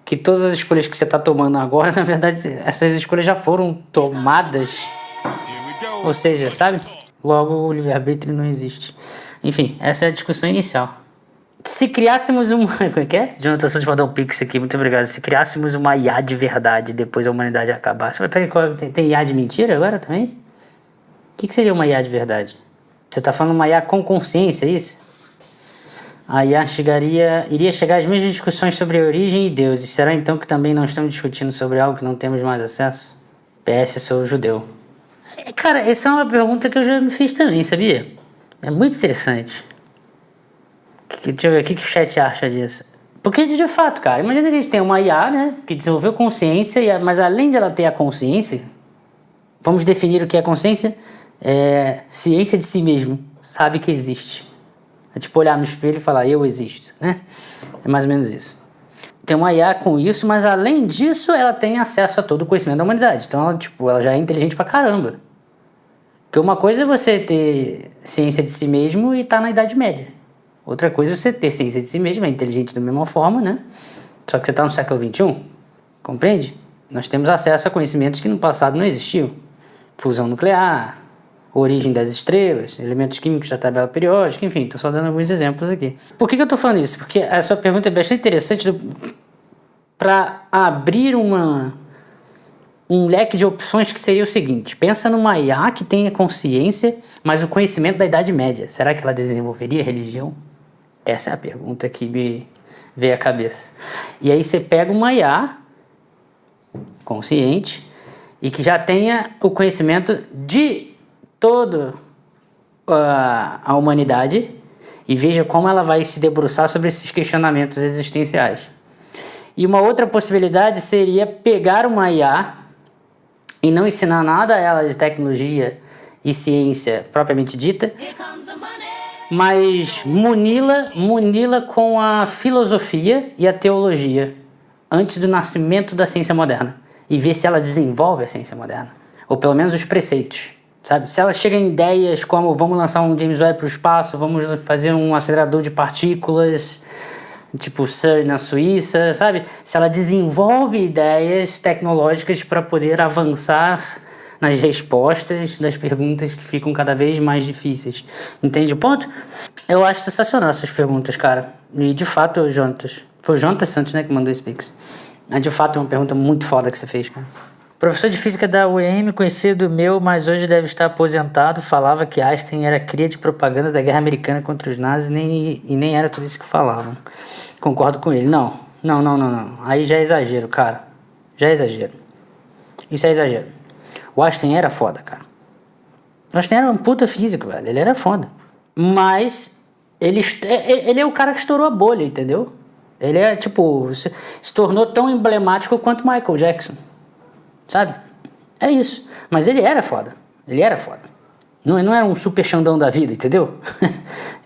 que todas as escolhas que você está tomando agora, na verdade, essas escolhas já foram tomadas. Ou seja, sabe? Logo o livre-arbítrio não existe. Enfim, essa é a discussão inicial. Se criássemos uma... Como é que é? Jonathan Santos mandou um pix aqui, muito obrigado. Se criássemos uma IA de verdade depois a humanidade acabasse... Tem IA de mentira agora também? O que seria uma IA de verdade? Você está falando uma IA com consciência, é isso? A IA iria chegar às mesmas discussões sobre a origem e Deus. E será então que também não estamos discutindo sobre algo que não temos mais acesso? PS, sou judeu. Cara, essa é uma pergunta que eu já me fiz também, sabia? É muito interessante. Deixa eu ver o que o chat acha disso. Porque, de fato, cara, imagina que a gente tem uma IA, né, que desenvolveu consciência, mas além de ela ter a consciência, vamos definir o que é consciência? É ciência de si mesmo, sabe que existe. É tipo olhar no espelho e falar, eu existo, né? É mais ou menos isso. Tem uma IA com isso, mas além disso, ela tem acesso a todo o conhecimento da humanidade. Então, ela já é inteligente pra caramba. Porque uma coisa é você ter ciência de si mesmo e tá na Idade Média. Outra coisa é você ter ciência de si mesmo, é inteligente da mesma forma, né? Só que você está no século XXI, compreende? Nós temos acesso a conhecimentos que no passado não existiam. Fusão nuclear, origem das estrelas, elementos químicos da tabela periódica, enfim, estou só dando alguns exemplos aqui. Por que eu estou falando isso? Porque a sua pergunta é bastante interessante para abrir um leque de opções que seria o seguinte. Pensa numa IA que tenha consciência, mas o conhecimento da Idade Média. Será que ela desenvolveria religião? Essa é a pergunta que me veio à cabeça. E aí você pega uma IA consciente e que já tenha o conhecimento de toda a humanidade E veja como ela vai se debruçar sobre esses questionamentos existenciais. E uma outra possibilidade seria pegar uma IA e não ensinar nada a ela de tecnologia e ciência propriamente dita, mas muni-la com a filosofia e a teologia antes do nascimento da ciência moderna e ver se ela desenvolve a ciência moderna, ou pelo menos os preceitos, sabe? Se ela chega em ideias como vamos lançar um James Webb para o espaço, vamos fazer um acelerador de partículas tipo CERN na Suíça, sabe? Se ela desenvolve ideias tecnológicas para poder avançar nas respostas das perguntas que ficam cada vez mais difíceis. Entende o ponto? Eu acho sensacional essas perguntas, cara. E de fato, foi o Jonatas Santos, né, que mandou esse pix. Mas de fato é uma pergunta muito foda que você fez, cara. Professor de física da UEM, conhecido meu, mas hoje deve estar aposentado, falava que Einstein era cria de propaganda da guerra americana contra os nazis e nem era tudo isso que falavam. Concordo com ele. Não. Aí já é exagero, cara. Já é exagero. Isso é exagero. O Einstein era foda, cara. O Einstein era um puta físico, velho. Ele era foda. Mas ele é o cara que estourou a bolha, entendeu? Ele é, tipo, se tornou tão emblemático quanto Michael Jackson. Sabe? É isso. Mas ele era foda. Ele era foda. Não era um super Xandão da vida, entendeu?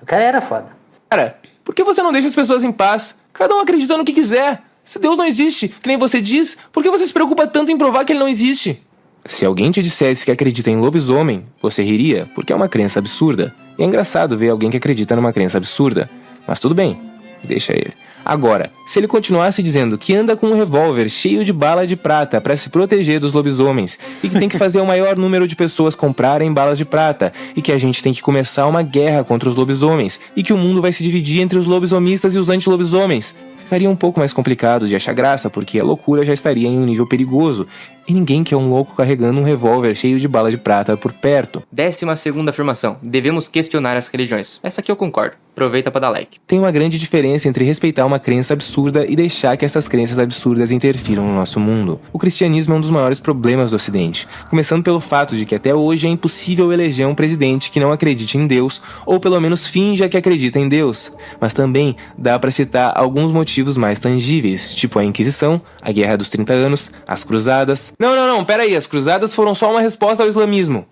O cara era foda. Cara, por que você não deixa as pessoas em paz? Cada um acredita no que quiser. Se Deus não existe, que nem você diz, por que você se preocupa tanto em provar que ele não existe? Se alguém te dissesse que acredita em lobisomem, você riria, porque é uma crença absurda. E é engraçado ver alguém que acredita numa crença absurda. Mas tudo bem, deixa ele. Agora, se ele continuasse dizendo que anda com um revólver cheio de bala de prata para se proteger dos lobisomens e que tem que fazer o maior número de pessoas comprarem balas de prata e que a gente tem que começar uma guerra contra os lobisomens e que o mundo vai se dividir entre os lobisomistas e os antilobisomens, ficaria um pouco mais complicado de achar graça porque a loucura já estaria em um nível perigoso e ninguém quer um louco carregando um revólver cheio de bala de prata por perto. 12ª afirmação. Devemos questionar as religiões. Essa aqui eu concordo. Aproveita para dar like. Tem uma grande diferença entre respeitar uma crença absurda e deixar que essas crenças absurdas interfiram no nosso mundo. O cristianismo é um dos maiores problemas do Ocidente, começando pelo fato de que até hoje é impossível eleger um presidente que não acredite em Deus, ou pelo menos finja que acredita em Deus. Mas também dá para citar alguns motivos mais tangíveis, tipo a Inquisição, a Guerra dos 30 Anos, as Cruzadas... Não, pera aí, as Cruzadas foram só uma resposta ao islamismo.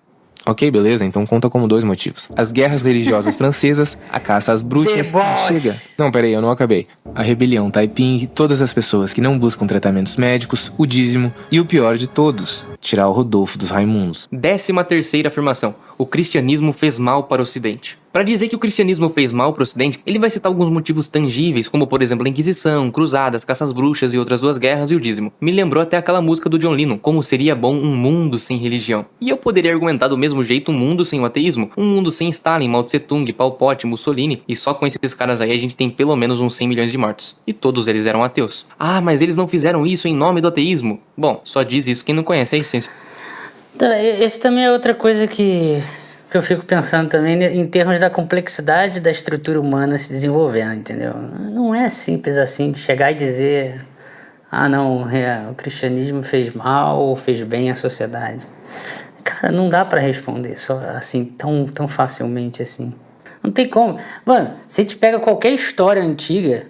Ok, beleza, então conta como 2 motivos. As guerras religiosas francesas, a caça às bruxas... Chega! Não, peraí, eu não acabei. A rebelião Taiping, todas as pessoas que não buscam tratamentos médicos, o dízimo e o pior de todos, tirar o Rodolfo dos Raimundos. 13ª afirmação. O cristianismo fez mal para o Ocidente. Para dizer que o cristianismo fez mal para o Ocidente, ele vai citar alguns motivos tangíveis, como por exemplo a Inquisição, Cruzadas, caças bruxas e outras 2 guerras e o dízimo. Me lembrou até aquela música do John Lennon, como seria bom um mundo sem religião. E eu poderia argumentar do mesmo jeito um mundo sem o ateísmo, um mundo sem Stalin, Mao Tse Tung, Pol Pot, Mussolini, e só com esses caras aí a gente tem pelo menos uns 100 milhões de mortos. E todos eles eram ateus. Ah, mas eles não fizeram isso em nome do ateísmo. Bom, só diz isso quem não conhece a essência. Então, esse também é outra coisa que eu fico pensando também em termos da complexidade da estrutura humana se desenvolvendo, entendeu? Não é simples assim de chegar e dizer não, o cristianismo fez mal ou fez bem à sociedade. Cara, não dá pra responder só assim tão facilmente assim. Não tem como. Mano, se a gente pega qualquer história antiga,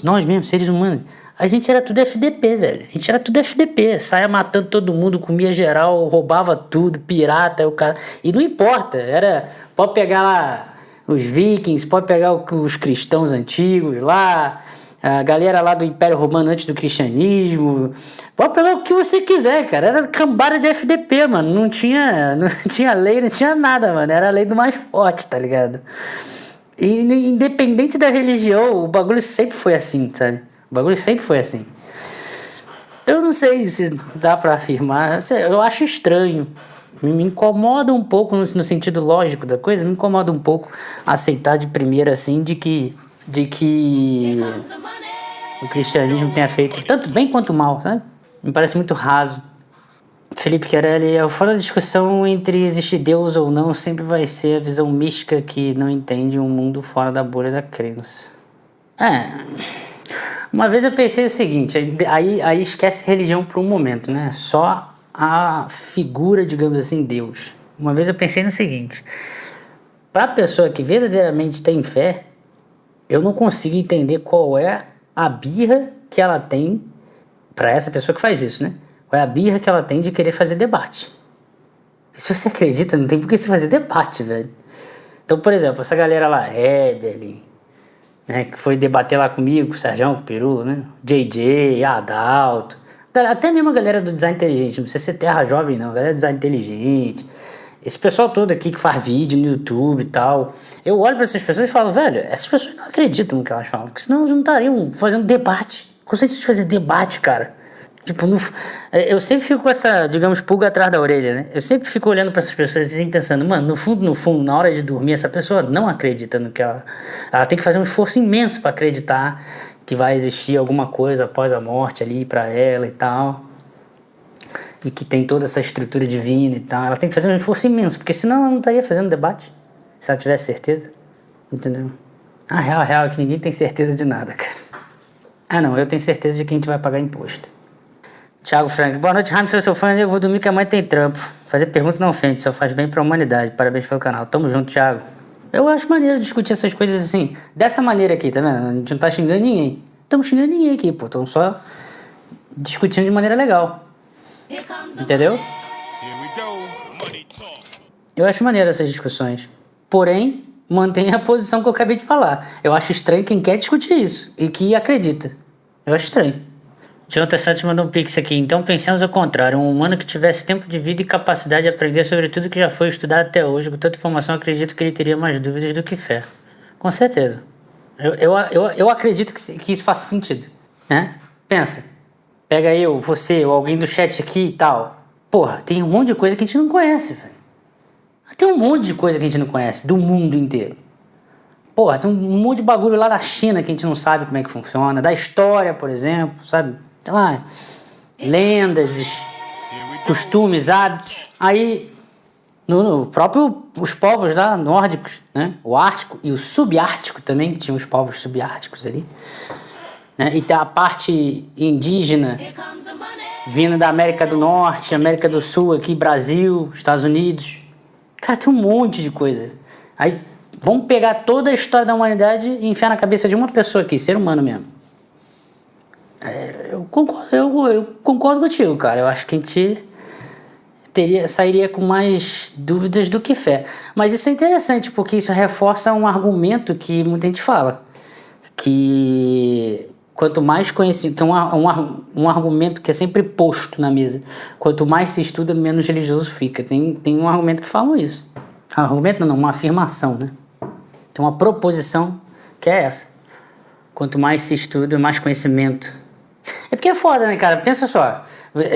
nós mesmos, seres humanos, a gente era tudo FDP, velho. A gente era tudo FDP. Saia matando todo mundo, comia geral, roubava tudo, pirata, o cara... E não importa, pode pegar lá os vikings, pode pegar os cristãos antigos lá, a galera lá do Império Romano antes do cristianismo. Pode pegar o que você quiser, cara. Era cambada de FDP, mano. Não tinha lei, não tinha nada, mano. Era a lei do mais forte, tá ligado? E independente da religião, o bagulho sempre foi assim, sabe? O bagulho sempre foi assim. Então eu não sei se dá pra afirmar. Eu acho estranho. Me incomoda um pouco no sentido lógico da coisa. Me incomoda um pouco aceitar de primeira assim de que o cristianismo tenha feito tanto bem quanto mal, sabe? Me parece muito raso. Felipe Chiarelli, fora da discussão entre existir Deus ou não, sempre vai ser a visão mística que não entende um mundo fora da bolha da crença. Uma vez eu pensei o seguinte, aí esquece religião por um momento, né? Só a figura, digamos assim, Deus. Uma vez eu pensei no seguinte, Pra pessoa que verdadeiramente tem fé, eu não consigo entender qual é a birra que ela tem, pra essa pessoa que faz isso, né? Qual é a birra que ela tem de querer fazer debate. E se você acredita, não tem por que você fazer debate, velho. Então, por exemplo, essa galera lá, Eberlin, né, que foi debater lá comigo, com o Serjão, com o Pirula, né? JJ, Adalto, até mesmo a galera do design inteligente, não precisa ser terra jovem não, a galera do design inteligente, esse pessoal todo aqui que faz vídeo no YouTube e tal, eu olho pra essas pessoas e falo, velho, essas pessoas não acreditam no que elas falam, porque senão elas não estariam fazendo debate. Conceito de fazer debate, cara. Tipo, eu sempre fico com essa, digamos, pulga atrás da orelha, né? Eu sempre fico olhando pra essas pessoas e pensando, mano, no fundo, na hora de dormir, essa pessoa não acredita no que ela tem que fazer um esforço imenso pra acreditar que vai existir alguma coisa após a morte ali pra ela e tal. E que tem toda essa estrutura divina e tal. Ela tem que fazer um esforço imenso, porque senão ela não estaria fazendo debate, se ela tivesse certeza. Entendeu? A real é que ninguém tem certeza de nada, cara. Ah, não, eu tenho certeza de que a gente vai pagar imposto. Thiago Frank, boa noite, Ramos, sou seu fã, eu vou dormir que a mãe tem trampo. Fazer pergunta não ofende, só faz bem pra humanidade. Parabéns pelo canal, tamo junto, Thiago. Eu acho maneiro discutir essas coisas assim, dessa maneira aqui, tá vendo? A gente não tá xingando ninguém. Estamos xingando ninguém aqui, pô, estamos só discutindo de maneira legal. Entendeu? Here we go. Money talk. Eu acho maneiro essas discussões. Porém, mantenha a posição que eu acabei de falar. Eu acho estranho quem quer discutir isso e que acredita. Eu acho estranho. Jonathan Santos mandou um pix aqui. Então pensemos ao contrário. Um humano que tivesse tempo de vida e capacidade de aprender sobre tudo que já foi estudado até hoje, com tanta informação, acredito que ele teria mais dúvidas do que fé. Com certeza. Eu acredito que isso faça sentido. Né? Pensa. Pega eu, você ou alguém do chat aqui e tal. Porra, tem um monte de coisa que a gente não conhece, velho. Tem um monte de coisa que a gente não conhece, do mundo inteiro. Porra, tem um monte de bagulho lá da China que a gente não sabe como é que funciona. Da história, por exemplo, sabe? Sei lá, lendas, costumes, hábitos. Aí, no próprio, os povos lá, nórdicos, né? O ártico e o subártico também, que tinha os povos subárticos ali. Né? E tem a parte indígena, vindo da América do Norte, América do Sul, aqui, Brasil, Estados Unidos. Cara, tem um monte de coisa. Aí, vamos pegar toda a história da humanidade e enfiar na cabeça de uma pessoa aqui, ser humano mesmo. Eu concordo contigo, cara. Eu acho que a gente sairia com mais dúvidas do que fé. Mas isso é interessante, porque isso reforça um argumento que muita gente fala. Que quanto mais conhecido, que é um argumento que é sempre posto na mesa. Quanto mais se estuda, menos religioso fica. Tem um argumento que fala isso. Argumento não, uma afirmação, né? Tem uma proposição que é essa. Quanto mais se estuda, mais conhecimento. É porque é foda, né, cara? Pensa só.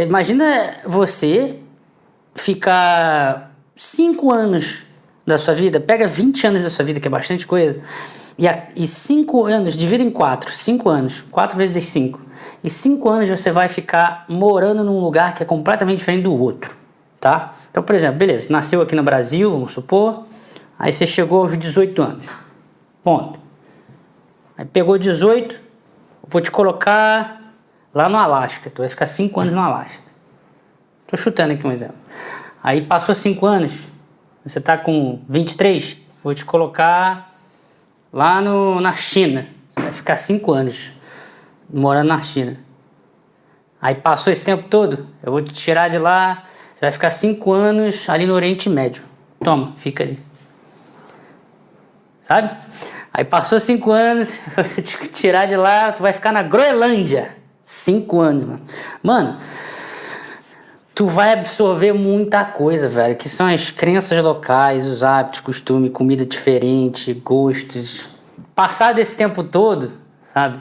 Imagina você ficar 5 anos da sua vida, pega 20 anos da sua vida, que é bastante coisa, e 5 anos, divide em 4, 5 anos, 4 vezes 5. E 5 anos você vai ficar morando num lugar que é completamente diferente do outro, tá? Então, por exemplo, beleza, nasceu aqui no Brasil, vamos supor, aí você chegou aos 18 anos, ponto. Aí pegou 18, vou te colocar lá no Alasca, tu vai ficar 5 anos no Alasca. Tô chutando aqui um exemplo. Aí passou 5 anos, você tá com 23, vou te colocar lá na China. Você vai ficar 5 anos morando na China. Aí passou esse tempo todo, eu vou te tirar de lá, você vai ficar 5 anos ali no Oriente Médio. Toma, fica ali. Sabe? Aí passou 5 anos, eu vou te tirar de lá, tu vai ficar na Groenlândia. 5 anos. Mano, tu vai absorver muita coisa, velho, que são as crenças locais, os hábitos, costumes, comida diferente, gostos. Passado esse tempo todo, sabe,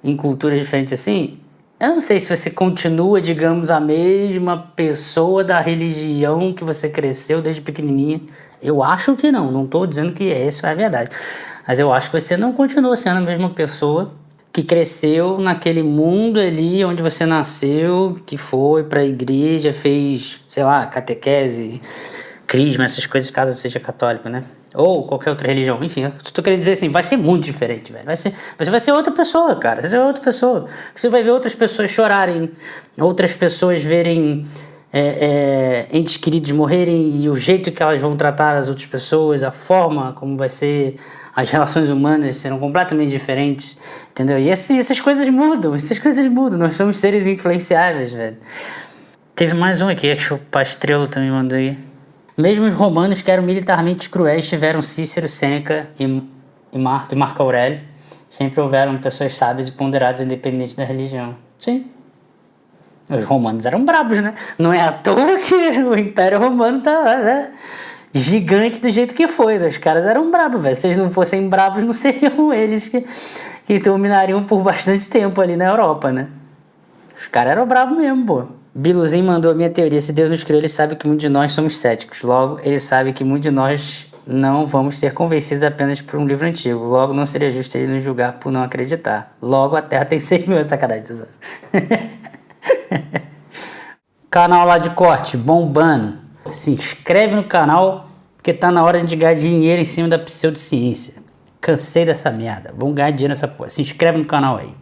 em culturas diferentes assim, eu não sei se você continua, digamos, a mesma pessoa da religião que você cresceu desde pequenininha. Eu acho que não tô dizendo que isso é verdade. Mas eu acho que você não continua sendo a mesma pessoa que cresceu naquele mundo ali onde você nasceu, que foi pra igreja, fez, sei lá, catequese, crisma, essas coisas, caso seja católico, né? Ou qualquer outra religião. Enfim, eu tô querendo dizer assim, vai ser muito diferente, velho. Você vai ser outra pessoa, cara. Você vai ser outra pessoa. Você vai ver outras pessoas chorarem, outras pessoas verem entes queridos morrerem e o jeito que elas vão tratar as outras pessoas, a forma como vai ser, as relações humanas serão completamente diferentes, entendeu? E essas coisas mudam, nós somos seres influenciáveis, velho. Teve mais um aqui, acho que o Pastrello também mandou aí. Mesmo os romanos que eram militarmente cruéis tiveram Cícero, Sêneca e Marco Aurélio. Sempre houveram pessoas sábias e ponderadas independente da religião. Sim. Os romanos eram brabos, né? Não é à toa que o Império Romano tá, né, gigante do jeito que foi. Os caras eram brabos, velho. Se eles não fossem brabos, não seriam eles que dominariam por bastante tempo ali na Europa, né? Os caras eram brabos mesmo, pô. Biluzinho mandou a minha teoria. Se Deus nos criou, ele sabe que muitos de nós somos céticos. Logo, ele sabe que muitos de nós não vamos ser convencidos apenas por um livro antigo. Logo, não seria justo ele nos julgar por não acreditar. Logo, a Terra tem 6 mil anos. Sacanagem, tesouro. Canal lá de corte, bombando. Se inscreve no canal, porque tá na hora de ganhar dinheiro em cima da pseudociência. Cansei dessa merda. Vamos ganhar dinheiro nessa porra. Se inscreve no canal aí.